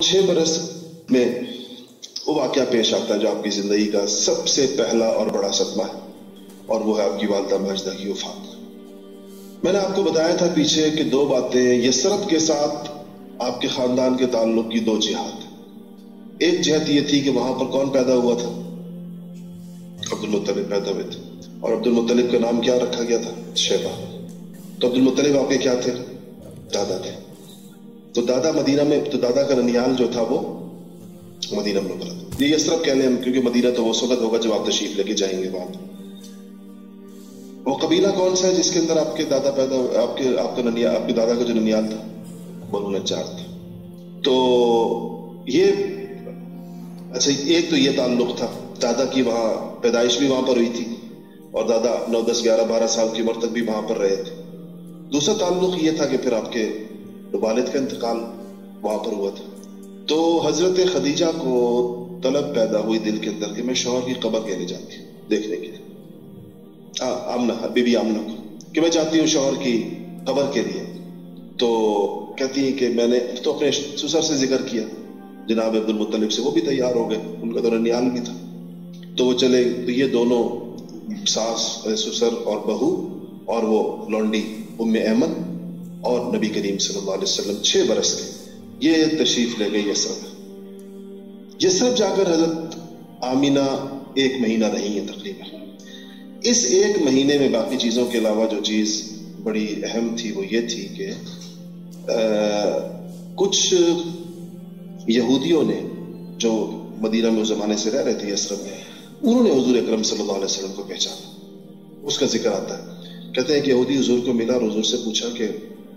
6 बरस में वो वाक़या पेश आता है जो आपकी ज़िंदगी का सबसे पहला और बड़ा सदमा है, और वो है आपकी वालिदा माजिदा की वफ़ात। मैंने आपको बताया था पीछे कि 2 बातें यसरब के साथ आपके ख़ानदान के ताल्लुक़ की 2 जिहात। एक जिहत ये थी कि वहाँ पर कौन पैदा हुआ था? अब्दुल मुत्तलिब पैदा हुए थे, और अब्दुल मुत्तलिब का नाम क्या रखा गया था? शैबा। तो अब्दुल मुत्तलिब आपके क्या थे? दादा थे। तो दादा मदीना में, तो दादा का ननियाल जो था वो मदीना मुनव्वरा था। ये यसरब कह लें हम, क्योंकि मदीना तो वो वक्त होगा जब आप तशरीफ लेके जाएंगे वहां पर। वो कबीला कौन सा है जिसके अंदर आपके दादा पैदा हुए? आपके दादा का जो ननियाल था बनु नज्जार था। तो ये अच्छा, एक तो ये ताल्लुक था, दादा की वहां पैदाइश भी वहां पर हुई थी और दादा 9, 10, 11, 12 साल की उम्र तक भी वहां पर रहे थे। दूसरा ताल्लुक ये था कि फिर आपके वालिद का इंतकाल वहां पर हुआ था। तो हजरत खदीजा को तलब पैदा हुई दिल के अंदर कि मैं शौहर की कब्र कहने जाती हूँ देखने के लिए। आमना, बीबी आमना को, कि मैं चाहती हूँ शौहर की कब्र के लिए। तो कहती है कि मैंने तो अपने ससुर से जिक्र किया, जनाब अब्दुल मुत्तलिब से, वो भी तैयार हो गए, उनका तो ननियाल भी था। तो वो चले, तो ये दोनों सास, ससुर और बहू और वो लौंडी उम्मे ऐमन और नबी करीम सल्लल्लाहु अलैहि वसल्लम 6 बरस के ये तशरीफ ले गई यसरब। यसरब जाकर हजरत आमीना 1 महीना रही है तकरीबन। इस 1 महीने में बाकी चीजों के अलावा जो चीज बड़ी अहम थी वो ये थी कि कुछ यहूदियों ने जो मदीना में उस जमाने से रह रहे थे यसरब में, उन्होंने हुजूर अकरम सल्लल्लाहु अलैहि वसल्लम को पहचाना। उसका जिक्र आता है, कहते हैं कि यहूदी हुजूर को मिला और हुजूर से पूछा कि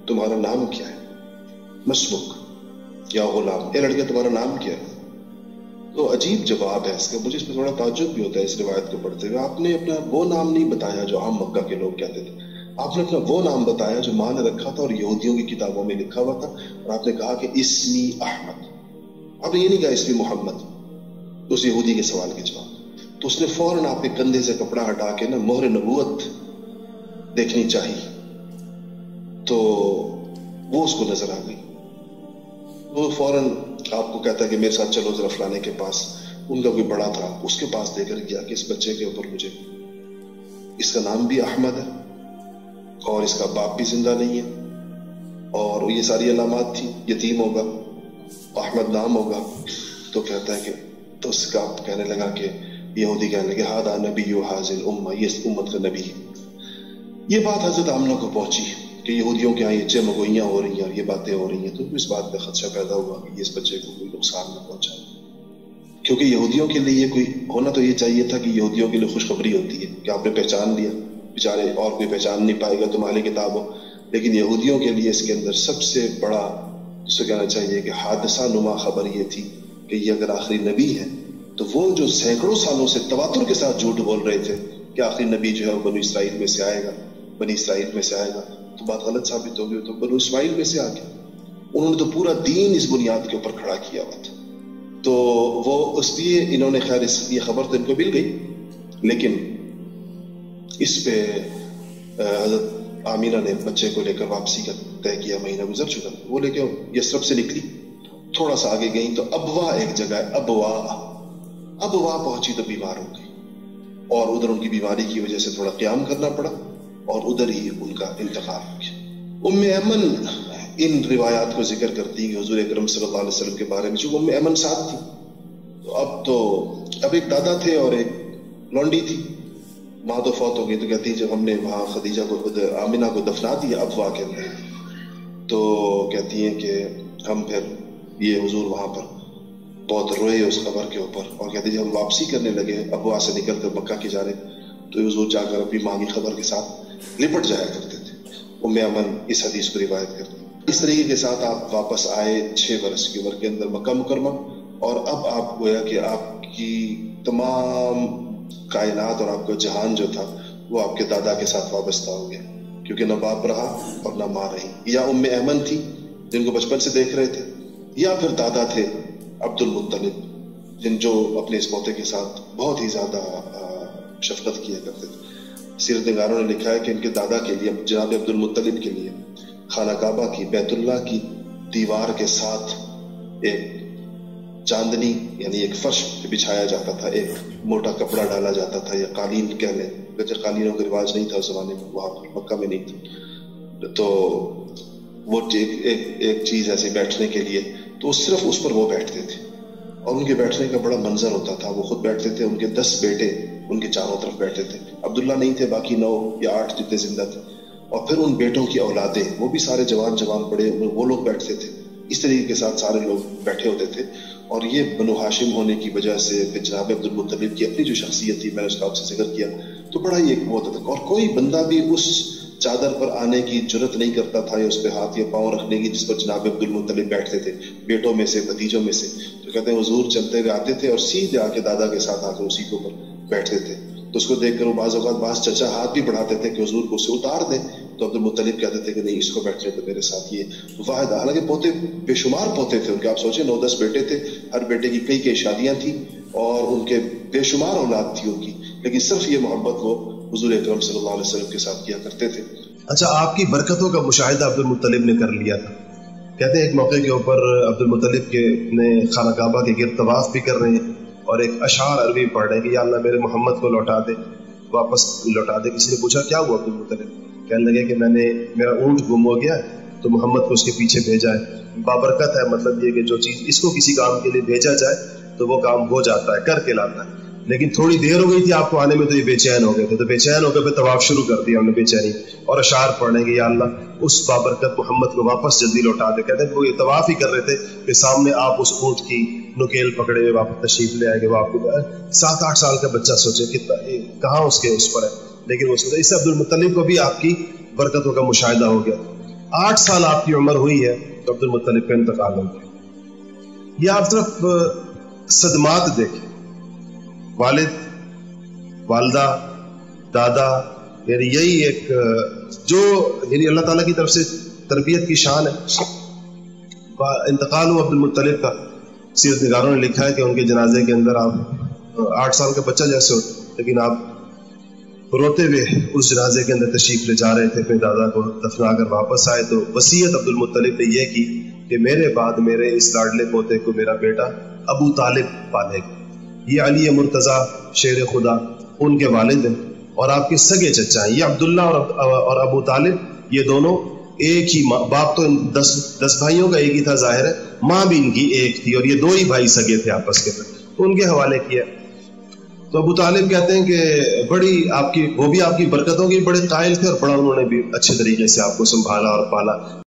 तुम्हारा नाम क्या है? मस्मुक या गुलाम, ए लड़के तुम्हारा नाम क्या है? तो अजीब जवाब है इसका, मुझे इसमें थोड़ा ताज्जुब भी होता है इस रिवायत को पढ़ते हुए। आपने अपना वो नाम नहीं बताया जो आम मक्का के लोग कहते थे, आपने अपना वो नाम बताया जो मां ने रखा था और यहूदियों की किताबों में लिखा हुआ था, और आपने कहा कि इस्मी अहमद। आपने ये नहीं कहा इस्मी मोहम्मद। उस यहूदी के सवाल के जवाब तो उसने फौरन आपके कंधे से कपड़ा हटा के ना मोहर नबूवत देखनी चाहिए, तो वो उसको नजर आ गई। वो फौरन आपको कहता है कि मेरे साथ चलो जरा फलाने के पास। उनका कोई बड़ा था, उसके पास देकर गया कि इस बच्चे के ऊपर मुझे, इसका नाम भी अहमद है और इसका बाप भी जिंदा नहीं है और ये सारी अलामात थी, यतीम होगा, अहमद नाम होगा। तो कहता है कि, तो उसका कहने लगा कि यहूदी कहने लगे हादा नबी हाजिल उम्मा, ये उम्मत का नबी है। ये बात हजरत आमना को पहुंची कि यहूदियों के यहाँ ये चमगोइयां हो रही हैं और ये बातें हो रही हैं। तो इस बात का खदशा पैदा हुआ कि इस बच्चे को कोई नुकसान न पहुंचाए, क्योंकि यहूदियों के लिए कोई होना तो ये चाहिए था कि यहूदियों के लिए खुशखबरी होती है कि आपने पहचान लिया, बेचारे और कोई पहचान नहीं पाएगा तुम्हारी किताब हो। लेकिन यहूदियों के लिए इसके अंदर सबसे बड़ा जिसे कहना चाहिए कि हादसा नुमा खबर ये थी कि ये अगर आखिरी नबी है, तो वो जो सैकड़ों सालों से तवातुर के साथ झूठ बोल रहे थे कि आखिरी नबी जो है वो बनु इसराइल में से आएगा, बनी इसराइल में से आएगा, तो बात गलत साबित होगी। तो बनु इसराइल में से आ गया। उन्होंने तो पूरा दीन इस बुनियाद के ऊपर खड़ा किया हुआ था। तो वो इसलिए इन्होंने, खैर ये खबर तो इनको मिल गई, लेकिन इस पे हजरत आमीना ने बच्चे को लेकर वापसी का तय किया। महीना गुजर चुका, वो लेके यसरब से निकली, थोड़ा सा आगे गई तो अबवा एक जगह है, अबवा पहुंची तो बीमार हो गई और उधर उनकी बीमारी की वजह से थोड़ा क़याम करना पड़ा और उधर ही उनका इंतकाल हो गया। उम्मे ऐमन इन रिवायात को जिक्र करती है हुजूर अकरम सल्लल्लाहु अलैहि वसल्लम के बारे में, चूंकि उम्मे ऐमन साथ थी। तो अब एक दादा थे और एक लौंडी थी। माँ तो फौत हो गई, तो कहती है जब हमने वहां खदीजा को, आमिना को दफना दिया अबवा के अंदर, तो कहती है कि हम फिर ये हुजूर वहां पर बहुत रोए उस खबर के ऊपर, और कहती है जब हम वापसी करने लगे अबवा से निकल कर मक्का की जा रहे, तो हुजूर जाकर अपनी माँ की खबर के साथ लिपट जाया करते थे। उम्मे अमन इस हदीस को रिवायत करती। इस तरीके के साथ आप वापस आए 6 बरस की उम्र के अंदर मक्का मुकरमा, और अब आप गोया कि आपकी तमाम कायनात और आपका जहान जो था वो आपके दादा के साथ वाबस्ता हो गया, क्योंकि न बाप रहा और न माँ रही। या उम्मे ऐमन थी जिनको बचपन से देख रहे थे, या फिर दादा थे अब्दुल मुत्तलिब जो अपने इस पोते के साथ बहुत ही ज्यादा शफकत किया करते थे। सीरत निगारों ने लिखा है कि इनके दादा के लिए, जनाब अब्दुल मुत्तलिब के लिए, खाना काबा की, बैतुल्लाह की दीवार के साथ एक चांदनी यानी एक फर्श पे बिछाया जाता था, एक मोटा कपड़ा डाला जाता था या कालीन कह लें, क्योंकि कालीनों का रिवाज नहीं था उस जमाने में, वहां पर मक्का में नहीं था, तो वो एक चीज ऐसे बैठने के लिए, तो सिर्फ उस पर वो बैठते थे और उनके बैठने का बड़ा मंजर होता था। वो खुद बैठते थे, उनके 10 बेटे उनके चारों तरफ बैठते थे। अब्दुल्ला नहीं थे, बाकी 9 या 8 जितने जिंदा थे, और फिर उन बेटों की औलादें, वो भी सारे जवान पड़े, वो लोग बैठते थे। इस तरीके के साथ सारे लोग बैठे होते थे। और ये बनु हाशिम होने की वजह से फिर जनाब अब्दुल मुत्तलिब की अपनी जो शख्सियत थी, मैंने उसका आपसे जिक्र किया, तो बड़ा ही एक बहुत था। और कोई बंदा भी उस चादर पर आने की जुर्रत नहीं करता था या उस पर हाथ या पांव रखने की जिस पर जनाब अब्दुल मुत्तलिब बैठते थे, बेटों में से, भतीजों में से। तो कहते हैं हुजूर चलते हुए आते थे और सीधे आके दादा के साथ आकर उसी के ऊपर बैठते थे। तो उसको देखकर वो बाज़ औक़ात बाज़ चचा हाथ भी बढ़ाते थे कि हुजूर को उससे उतार दें, तो अब्दुल मुत्तलिब कहते थे कि नहीं, इसको बैठने तो मेरे साथ ये वाहिद। हालांकि पोते बेशुमार पोते थे उनके, आप सोचें 9-10 बेटे थे, हर बेटे की कई शादियां थी और उनके बेशुमार औलाद थी उनकी, लेकिन सिर्फ ये मोहब्बत वो हुजूर अकरम सल्लल्लाहु अलैहि वसल्लम के साथ किया करते थे। अच्छा, आपकी बरकतों का मुशाहिदा अब्दुल मुत्तलिब ने कर लिया था। कहते हैं एक मौके के ऊपर अब्दुल मुत्तलिब के ने खाना काबा के गिर्द तवाफ भी कर रहे हैं और एक अशार अरबी पढ़ रहे हैं कि या अल्लाह मेरे मोहम्मद को लौटा दे, वापस लौटा दे। किसी ने पूछा क्या हुआ अब्दुल मुत्तलिब? कहने लगे कि मेरा ऊँट गुम हो गया तो मोहम्मद को उसके पीछे भेजा है। बाबरकत है, मतलब ये कि जो चीज़ इसको किसी काम के लिए भेजा जाए तो वो काम हो जाता है, करके लाता है। लेकिन थोड़ी देर हो गई थी आपको आने में तो ये बेचैन हो गए थे, तो बेचैन होकर फिर तवाफ शुरू कर दिया हमने बेचैनी, और अशार पढ़ने कि या अल्लाह उस बाबरकत मोहम्मद को वापस जल्दी लौटा दे। कहते हैं वो ये तवाफ ही कर रहे थे कि सामने आप उस ऊँट की नुकेल पकड़े हुए वापस तशरीफ ले आएंगे। वो आपको 7-8 साल का बच्चा सोचे कितना कहाँ उसके उस पर है, लेकिन वो सोचे। इससे अब्दुल मुत्तलिब को भी आपकी बरकतों का मुशाहिदा हो गया। 8 साल आपकी उम्र हुई है तो अब्दुल मुत्तलिब का इंतकाल हो गया। ये आप तरफ सदमात देखें, वालिद, वालदा, दादा, यानी यही एक जो यानी अल्लाह ताला की तरफ से तरबियत की शान है। इंतकाल हुआ अब्दुल मुत्तलिब का, सीरत निगारों ने लिखा है कि उनके जनाजे के अंदर आप 8 साल का बच्चा जैसे हो, लेकिन आप रोते हुए उस जनाजे के अंदर तशरीफ ले जा रहे थे, अपने दादा को दफना कर वापस आए। तो वसीयत अब्दुल मुत्तलिब ने यह की कि मेरे बाद मेरे इस लाडले पोते को मेरा बेटा अबू तालिब पालेगा। ये अली मुर्तज़ा शेर खुदा उनके वालिद हैं और आपके सगे चचा हैं। ये अब्दुल्ला और अबू तालिब, ये दोनों एक ही माँ, बाप तो 10 भाइयों का एक ही था जाहिर है, माँ भी इनकी एक थी और ये 2 ही भाई सगे थे आपस के, तो उनके हवाले किया। तो अबू तालिब कहते हैं कि बड़ी आपकी, वो भी आपकी बरकतों के बड़े कायल थे और बड़ा उन्होंने भी अच्छे तरीके से आपको संभाला और पाला।